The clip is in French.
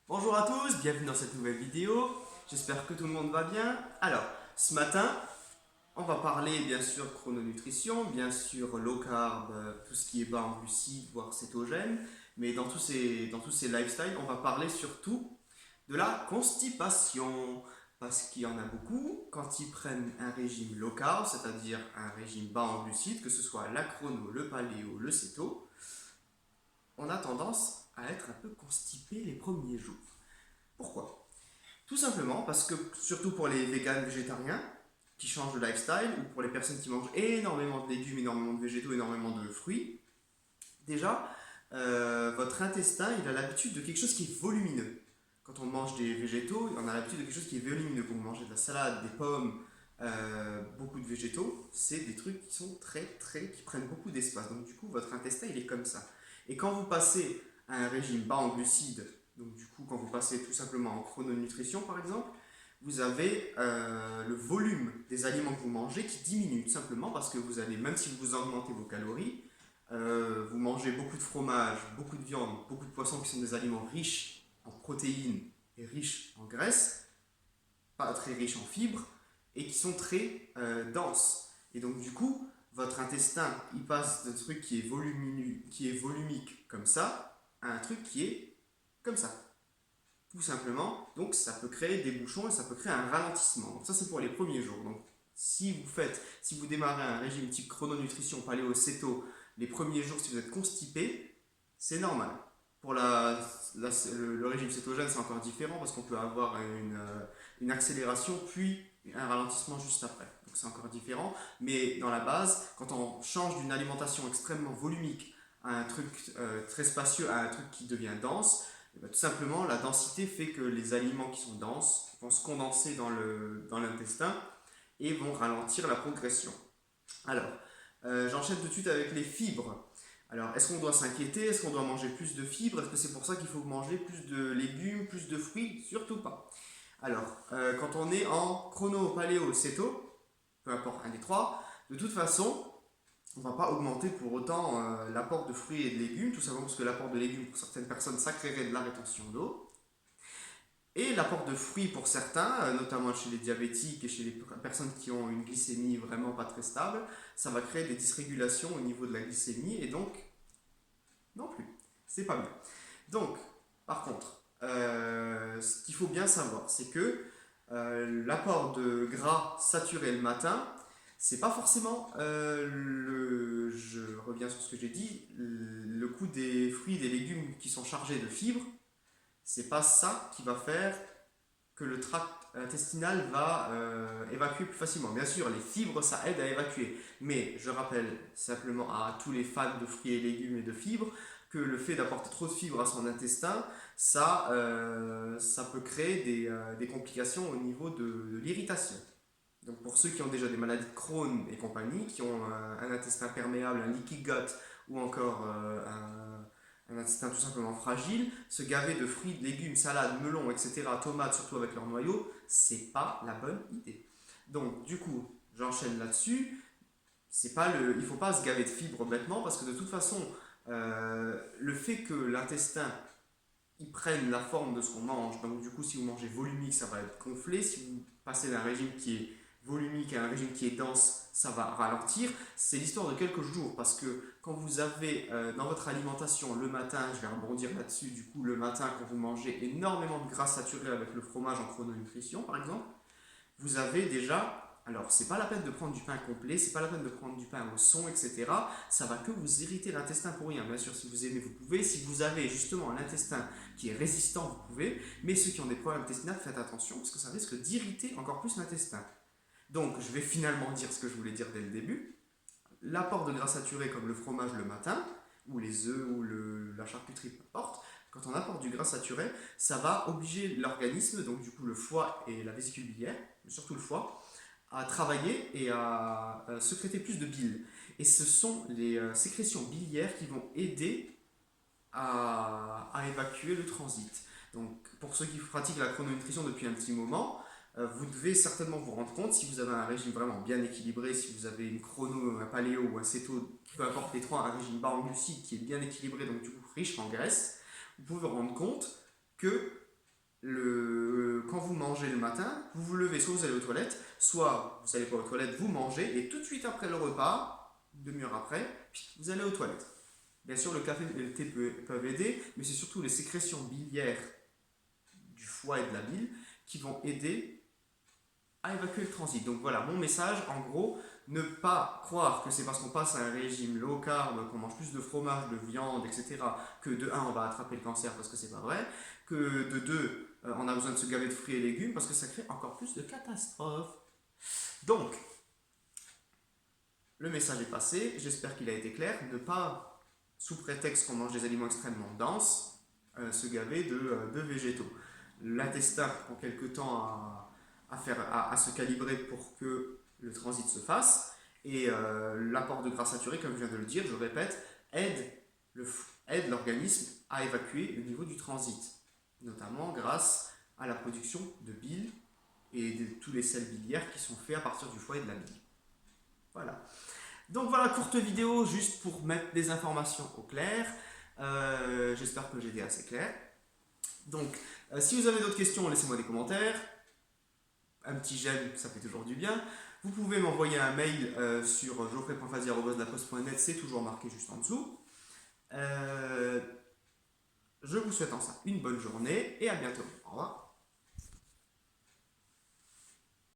Bonjour à tous, bienvenue dans cette nouvelle vidéo. J'espère que tout le monde va bien. Alors, ce matin, on va parler bien sûr chrononutrition, bien sûr low carb, tout ce qui est bas en glucides, voire cétogène. Mais dans tous ces lifestyles, on va parler surtout de la constipation. Parce qu'il y en a beaucoup, quand ils prennent un régime low carb, c'est-à-dire un régime bas en glucides, que ce soit la chrono, le paléo, le céto, on a tendance à être un peu constipé les premiers jours. Pourquoi? Tout simplement parce que, surtout pour les véganes végétariens qui changent de lifestyle, ou pour les personnes qui mangent énormément de légumes, énormément de végétaux, énormément de fruits, déjà, votre intestin, il a l'habitude de quelque chose qui est volumineux. Quand on mange des végétaux, on a l'habitude de quelque chose qui est volumineux. Quand vous mangez de la salade, des pommes, beaucoup de végétaux, c'est des trucs qui sont qui prennent beaucoup d'espace. Donc du coup, votre intestin, il est comme ça. Et quand vous passez à un régime bas en glucides, donc du coup, quand vous passez tout simplement en chrononutrition, par exemple, vous avez le volume des aliments que vous mangez qui diminue tout simplement parce que vous allez, même si vous augmentez vos calories, vous mangez beaucoup de fromage, beaucoup de viande, beaucoup de poissons qui sont des aliments riches en protéines et riches en graisses, pas très riches en fibres, et qui sont très denses. Et donc du coup, votre intestin, il passe d'un truc qui est volumineux, qui est volumique comme ça, à un truc qui est comme ça. Tout simplement, donc ça peut créer des bouchons et ça peut créer un ralentissement. Donc ça c'est pour les premiers jours. Donc si vous démarrez un régime type chrononutrition, paléo, céto, les premiers jours si vous êtes constipé, c'est normal. Pour le régime cétogène, c'est encore différent parce qu'on peut avoir une accélération puis un ralentissement juste après. Donc c'est encore différent. Mais dans la base, quand on change d'une alimentation extrêmement volumique à un truc très spacieux, à un truc qui devient dense, et ben, tout simplement, la densité fait que les aliments qui sont denses vont se condenser dans l'intestin et vont ralentir la progression. Alors, j'enchaîne tout de suite avec les fibres. Alors, est-ce qu'on doit s'inquiéter? Est-ce qu'on doit manger plus de fibres? Est-ce que c'est pour ça qu'il faut manger plus de légumes, plus de fruits? Surtout pas. Alors, quand on est en chrono, paléo, céto, peu importe un des trois, de toute façon, on ne va pas augmenter pour autant l'apport de fruits et de légumes, tout simplement parce que l'apport de légumes pour certaines personnes, ça créerait de la rétention d'eau. Et l'apport de fruits pour certains, notamment chez les diabétiques et chez les personnes qui ont une glycémie vraiment pas très stable, ça va créer des dysrégulations au niveau de la glycémie et donc, non plus, c'est pas bien. Donc, par contre, ce qu'il faut bien savoir, c'est que l'apport de gras saturé le matin, c'est pas forcément je reviens sur ce que j'ai dit, le coût des fruits et des légumes qui sont chargés de fibres, c'est pas ça qui va faire que le tract intestinal va évacuer plus facilement. Bien sûr, les fibres, ça aide à évacuer. Mais je rappelle simplement à tous les fans de fruits et légumes et de fibres que le fait d'apporter trop de fibres à son intestin, ça peut créer des complications au niveau de l'irritation. Donc pour ceux qui ont déjà des maladies de Crohn et compagnie, qui ont un intestin perméable, un leaky gut ou encore un intestin tout simplement fragile, se gaver de fruits, de légumes, salades, melons, etc., tomates, surtout avec leur noyau, c'est pas la bonne idée. Donc du coup, j'enchaîne là-dessus. Il ne faut pas se gaver de fibres bêtement parce que de toute façon, le fait que l'intestin ils prennent la forme de ce qu'on mange. Donc du coup, si vous mangez volumique, ça va être gonflé. Si vous passez d'un régime qui est volumique à un régime qui est dense, ça va ralentir. C'est l'histoire de quelques jours parce que quand vous avez dans votre alimentation le matin, je vais rebondir là-dessus, du coup le matin quand vous mangez énormément de gras saturé avec le fromage en chrononutrition par exemple, vous avez déjà. Alors, c'est pas la peine de prendre du pain complet, c'est pas la peine de prendre du pain au son, etc. Ça va que vous irriter l'intestin pour rien. Bien sûr, si vous aimez, vous pouvez. Si vous avez justement un intestin qui est résistant, vous pouvez. Mais ceux qui ont des problèmes intestinaux, faites attention parce que ça risque d'irriter encore plus l'intestin. Donc, je vais finalement dire ce que je voulais dire dès le début. L'apport de gras saturé comme le fromage le matin, ou les œufs, ou la charcuterie, peu importe, quand on apporte du gras saturé, ça va obliger l'organisme, donc du coup le foie et la vésicule biliaire, mais surtout le foie, à travailler et à sécréter plus de bile. Et ce sont les sécrétions biliaires qui vont aider à évacuer le transit. Donc, pour ceux qui pratiquent la chrononutrition depuis un petit moment, vous devez certainement vous rendre compte, si vous avez un régime vraiment bien équilibré, si vous avez une chrono, un paléo ou un céto, peu importe les trois, un régime bas en glucides qui est bien équilibré, donc du coup riche en graisse, vous pouvez vous rendre compte que quand vous mangez le matin, vous vous levez, soit vous allez aux toilettes, soit vous n'allez pas aux toilettes, vous mangez, et tout de suite après le repas, une demi-heure après, vous allez aux toilettes. Bien sûr, le café et le thé peuvent aider, mais c'est surtout les sécrétions biliaires du foie et de la bile qui vont aider à évacuer le transit. Donc voilà, mon message, en gros, ne pas croire que c'est parce qu'on passe à un régime low carb, qu'on mange plus de fromage, de viande, etc., que de un on va attraper le cancer parce que c'est pas vrai, que de 2 on a besoin de se gaver de fruits et légumes parce que ça crée encore plus de catastrophes. Donc, le message est passé, j'espère qu'il a été clair, ne pas, sous prétexte qu'on mange des aliments extrêmement denses, se gaver de végétaux. L'intestin prend quelques temps à se calibrer pour que le transit se fasse, et l'apport de gras saturé, comme je viens de le dire, je répète, aide l'organisme à évacuer le niveau du transit, notamment grâce à la production de bile et de tous les sels biliaires qui sont faits à partir du foie et de la bile. Voilà. Donc voilà, courte vidéo juste pour mettre des informations au clair. J'espère que j'ai été assez clair. Donc, si vous avez d'autres questions, laissez-moi des commentaires. Un petit j'aime, ça fait toujours du bien. Vous pouvez m'envoyer un mail sur geoffrey.fazi@laposte.net, c'est toujours marqué juste en dessous. Je vous souhaite en ça une bonne journée et à bientôt. Au revoir.